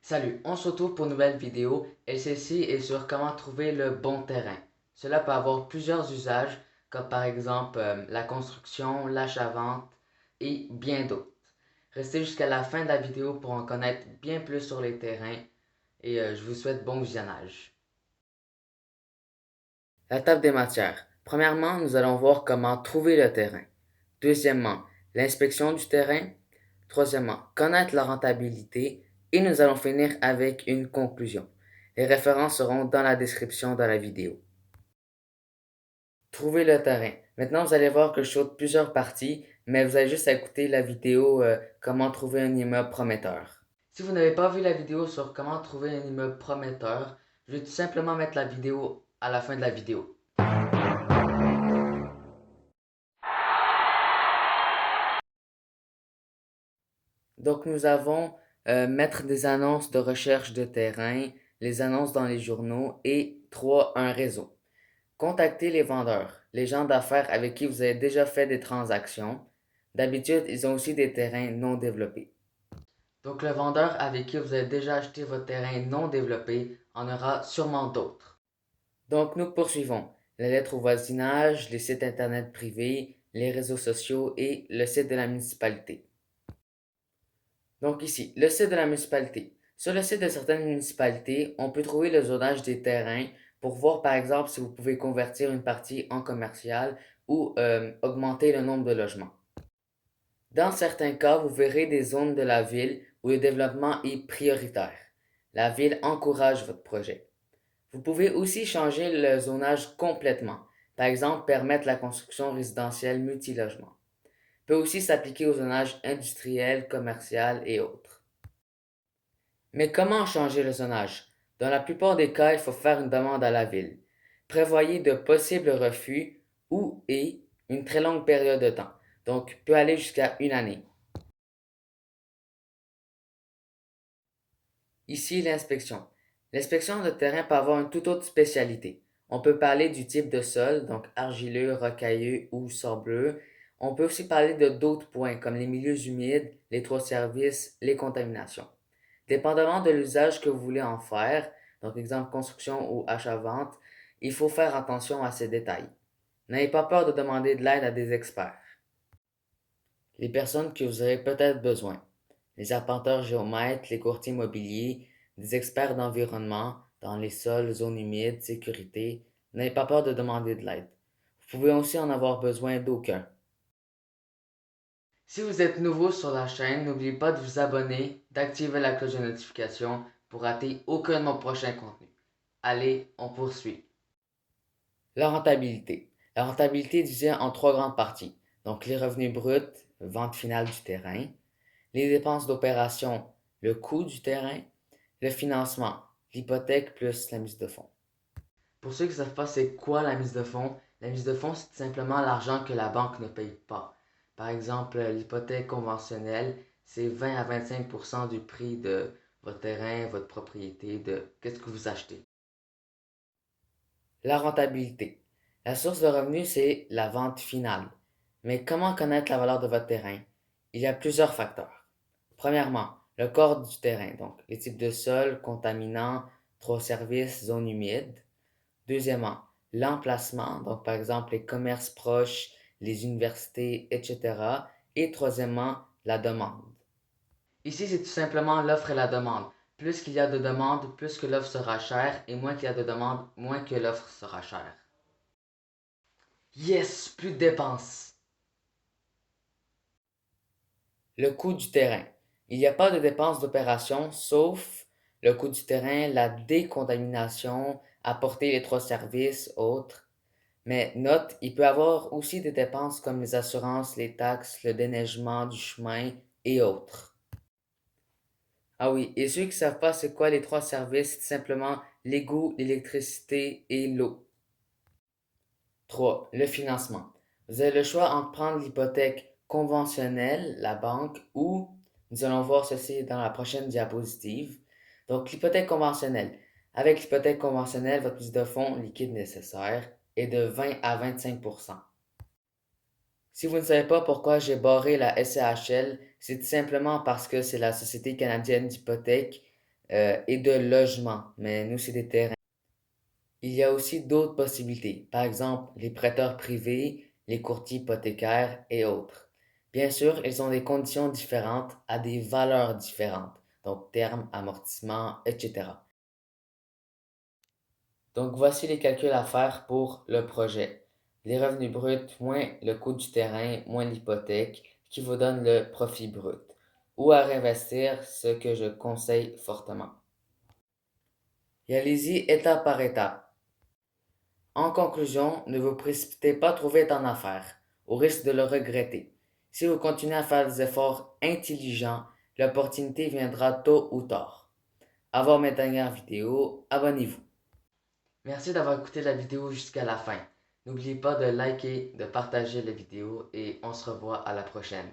Salut, on se retrouve pour une nouvelle vidéo et celle-ci est sur comment trouver le bon terrain. Cela peut avoir plusieurs usages, comme par exemple la construction, l'achat-vente et bien d'autres. Restez jusqu'à la fin de la vidéo pour en connaître bien plus sur les terrains et je vous souhaite bon visionnage. La table des matières. Premièrement, nous allons voir comment trouver le terrain. Deuxièmement, l'inspection du terrain. Troisièmement, connaître la rentabilité. Et nous allons finir avec une conclusion. Les références seront dans la description de la vidéo. Trouver le terrain. Maintenant, vous allez voir que je saute plusieurs parties, mais vous avez juste à écouter la vidéo comment trouver un immeuble prometteur. Si vous n'avez pas vu la vidéo sur comment trouver un immeuble prometteur, je vais tout simplement mettre la vidéo à la fin de la vidéo. Donc, nous avons mettre des annonces de recherche de terrain, les annonces dans les journaux et 3. Un réseau. Contactez les vendeurs, les gens d'affaires avec qui vous avez déjà fait des transactions. D'habitude, ils ont aussi des terrains non développés. Donc, le vendeur avec qui vous avez déjà acheté votre terrain non développé en aura sûrement d'autres. Donc, nous poursuivons. Les lettres au voisinage, les sites internet privés, les réseaux sociaux et le site de la municipalité. Donc ici, le site de la municipalité. Sur le site de certaines municipalités, on peut trouver le zonage des terrains pour voir par exemple si vous pouvez convertir une partie en commercial ou augmenter le nombre de logements. Dans certains cas, vous verrez des zones de la ville où le développement est prioritaire. La ville encourage votre projet. Vous pouvez aussi changer le zonage complètement. Par exemple, permettre la construction résidentielle multilogement. Peut aussi s'appliquer au zonage industriel, commercial et autres. Mais comment changer le zonage? Dans la plupart des cas, il faut faire une demande à la ville. Prévoyez de possibles refus ou et une très longue période de temps. Donc, peut aller jusqu'à une année. Ici, l'inspection. L'inspection de terrain peut avoir une toute autre spécialité. On peut parler du type de sol, donc argileux, rocailleux ou sableux. On peut aussi parler de d'autres points, comme les milieux humides, les trois services, les contaminations. Dépendamment de l'usage que vous voulez en faire, donc exemple construction ou achat-vente, il faut faire attention à ces détails. N'ayez pas peur de demander de l'aide à des experts. Les personnes que vous aurez peut-être besoin. Les arpenteurs géomètres, les courtiers immobiliers, des experts d'environnement, dans les sols, zones humides, sécurité. N'ayez pas peur de demander de l'aide. Vous pouvez aussi en avoir besoin d'aucun. Si vous êtes nouveau sur la chaîne, n'oubliez pas de vous abonner, d'activer la cloche de notification pour rater aucun de mes prochains contenus. Allez, on poursuit. La rentabilité. La rentabilité est divisée en 3 grandes parties. Donc les revenus bruts, vente finale du terrain, les dépenses d'opération, le coût du terrain, le financement, l'hypothèque plus la mise de fonds. Pour ceux qui ne savent pas c'est quoi la mise de fonds, c'est simplement l'argent que la banque ne paye pas. Par exemple, l'hypothèque conventionnelle, c'est 20 à 25% du prix de votre terrain, votre propriété, de qu'est-ce que vous achetez. La rentabilité. La source de revenus, c'est la vente finale. Mais comment connaître la valeur de votre terrain? Il y a plusieurs facteurs. Premièrement, le corps du terrain, donc les types de sol, contaminants, trois services, zones humides. Deuxièmement, l'emplacement, donc par exemple les commerces proches, les universités, etc. Et troisièmement, la demande. Ici, c'est tout simplement l'offre et la demande. Plus qu'il y a de demandes, plus que l'offre sera chère, et moins qu'il y a de demandes, moins que l'offre sera chère. Yes, plus de dépenses. Le coût du terrain. Il n'y a pas de dépenses d'opération sauf le coût du terrain, la décontamination, apporter les trois services, autres. Mais note, il peut y avoir aussi des dépenses comme les assurances, les taxes, le déneigement du chemin et autres. Ah oui, et ceux qui ne savent pas c'est quoi les trois services, c'est simplement l'égout, l'électricité et l'eau. 3. Le financement. Vous avez le choix entre prendre l'hypothèque conventionnelle, la banque, ou, nous allons voir ceci dans la prochaine diapositive. Donc, l'hypothèque conventionnelle. Avec l'hypothèque conventionnelle, votre mise de fonds liquide nécessaire est de 20 à 25%. Si vous ne savez pas pourquoi j'ai barré la SCHL, c'est tout simplement parce que c'est la Société canadienne d'hypothèque et de logement, mais nous, c'est des terrains. Il y a aussi d'autres possibilités, par exemple les prêteurs privés, les courtiers hypothécaires et autres. Bien sûr, ils ont des conditions différentes à des valeurs différentes, donc terme, amortissement, etc. Donc voici les calculs à faire pour le projet. Les revenus bruts moins le coût du terrain moins l'hypothèque qui vous donne le profit brut. Ou à réinvestir, ce que je conseille fortement. Et allez-y étape par étape. En conclusion, ne vous précipitez pas trop vite en affaires, au risque de le regretter. Si vous continuez à faire des efforts intelligents, l'opportunité viendra tôt ou tard. À voir mes dernières vidéos, abonnez-vous. Merci d'avoir écouté la vidéo jusqu'à la fin. N'oubliez pas de liker, de partager la vidéo et on se revoit à la prochaine.